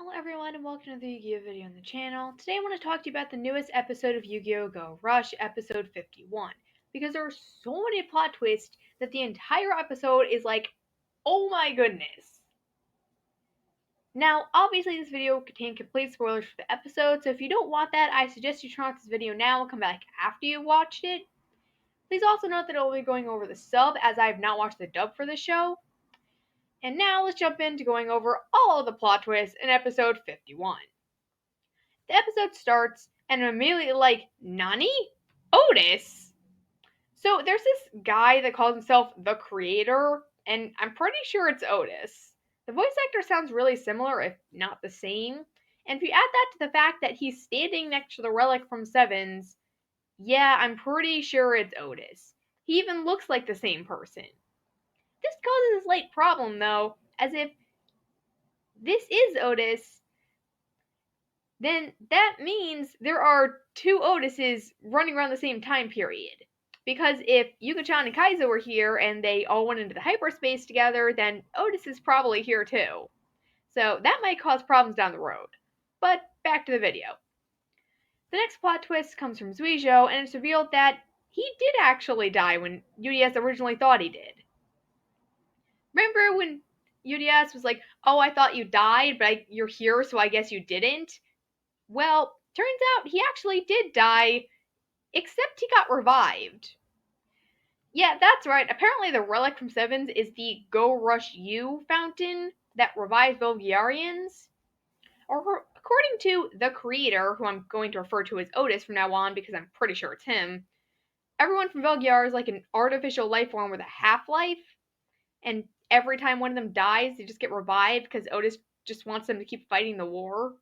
Hello everyone and welcome to the Yu-Gi-Oh video on the channel. Today I want to talk to you about the newest episode of Yu-Gi-Oh! Go Rush, episode 51. Because there are so many plot twists that the entire episode is like, oh my goodness. Now, obviously this video contains complete spoilers for the episode, so if you don't want that, I suggest you turn off this video now and come back after you watched it. Please also note that I will be going over the sub as I have not watched the dub for the show. And now let's jump into going over all of the plot twists in episode 51. The episode starts, and I'm immediately like, Nani? Otis? So there's this guy that calls himself the Creator, and I'm pretty sure it's Otis. The voice actor sounds really similar, if not the same. And if you add that to the fact that he's standing next to the relic from Sevens, yeah, I'm pretty sure it's Otis. He even looks like the same person. This causes a slight problem, though, as if this is Otis, then that means there are two Otises running around the same time period. Because if Yuka-chan and Kaizo were here and they all went into the hyperspace together, then Otis is probably here too. So that might cause problems down the road. But back to the video. The next plot twist comes from Suizo, and it's revealed that he did actually die when UDS originally thought he did. Remember when UDS was like, oh, I thought you died, but you're here, so I guess you didn't? Well, turns out he actually did die, except he got revived. Yeah, that's right. Apparently the relic from Sevens is the Go Rush U fountain that revives Belgiarians. Or according to the creator, who I'm going to refer to as Otis from now on because I'm pretty sure it's him, everyone from Belgiar is like an artificial life form with a half-life, and every time one of them dies, they just get revived because Otis just wants them to keep fighting the war.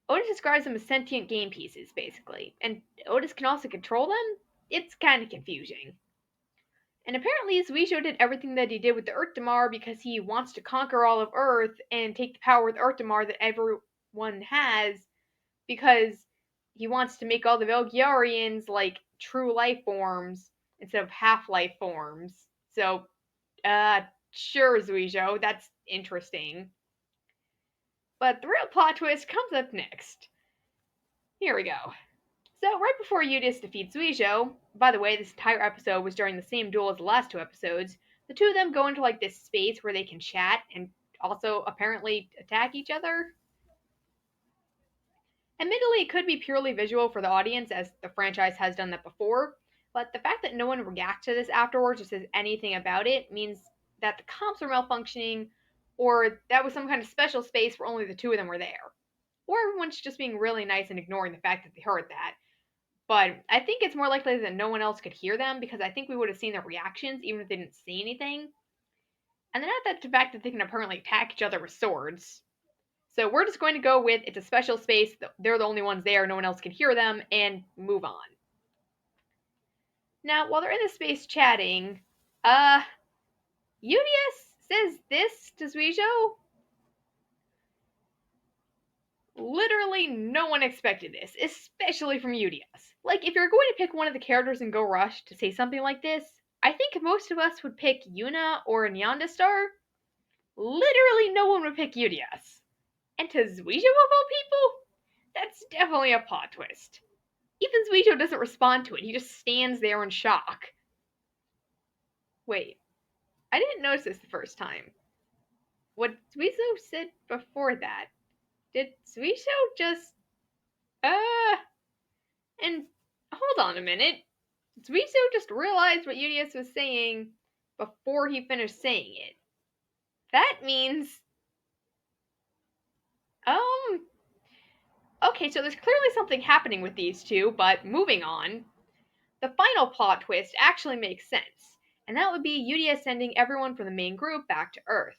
Otis describes them as sentient game pieces, basically, and Otis can also control them? It's kind of confusing. And apparently, Suizo did everything that he did with the Earth Damar because he wants to conquer all of Earth and take the power of the Earth Damar that everyone has, because he wants to make all the Velgiarians like true life forms instead of half-life forms. So, sure, Suizo, that's interesting. But the real plot twist comes up next. Here we go. So, right before Eudice defeats Suizo, by the way, this entire episode was during the same duel as the last two episodes, the two of them go into like this space where they can chat and also apparently attack each other. Admittedly, it could be purely visual for the audience, as the franchise has done that before, but the fact that no one reacts to this afterwards or says anything about it means that the comps are malfunctioning, or that was some kind of special space where only the two of them were there. Or everyone's just being really nice and ignoring the fact that they heard that. But I think it's more likely that no one else could hear them, because I think we would have seen their reactions even if they didn't say anything. And then add that to the fact that they can apparently attack each other with swords. So we're just going to go with it's a special space, they're the only ones there, no one else can hear them, and move on. Now, while they're in the space chatting, Udius says this to Suizo. Literally no one expected this, especially from Udius. Like, if you're going to pick one of the characters in Go Rush to say something like this, I think most of us would pick Yuna or Nyandastar. Literally no one would pick Udius. And to Suizo of all people? That's definitely a plot twist. Even Suizo doesn't respond to it, he just stands there in shock. Wait, I didn't notice this the first time. What Suizo said before that, did Suizo just, and hold on a minute. Suizo just realized what Udius was saying before he finished saying it. That means, okay, so there's clearly something happening with these two, but moving on. The final plot twist actually makes sense, and that would be Udius sending everyone from the main group back to Earth.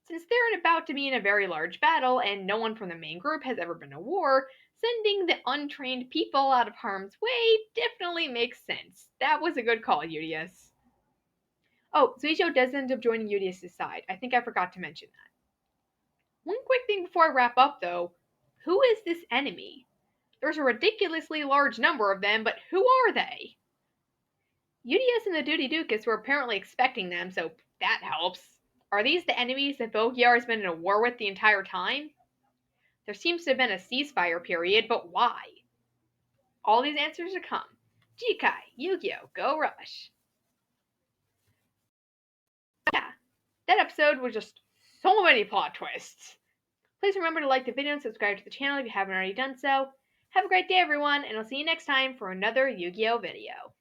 Since they're about to be in a very large battle, and no one from the main group has ever been in a war, sending the untrained people out of harm's way definitely makes sense. That was a good call, Udius. Oh, Suizo does end up joining Udius' side. I think I forgot to mention that. One quick thing before I wrap up, though. Who is this enemy? There's a ridiculously large number of them, but who are they? Udius and the Duty Dukas were apparently expecting them, so that helps. Are these the enemies that Bogyar has been in a war with the entire time? There seems to have been a ceasefire period, but why? All these answers to come. Jikai, Yu-Gi-Oh! Go Rush. Yeah, that episode was just so many plot twists. Please remember to like the video and subscribe to the channel if you haven't already done so. Have a great day, everyone, and I'll see you next time for another Yu-Gi-Oh! Video.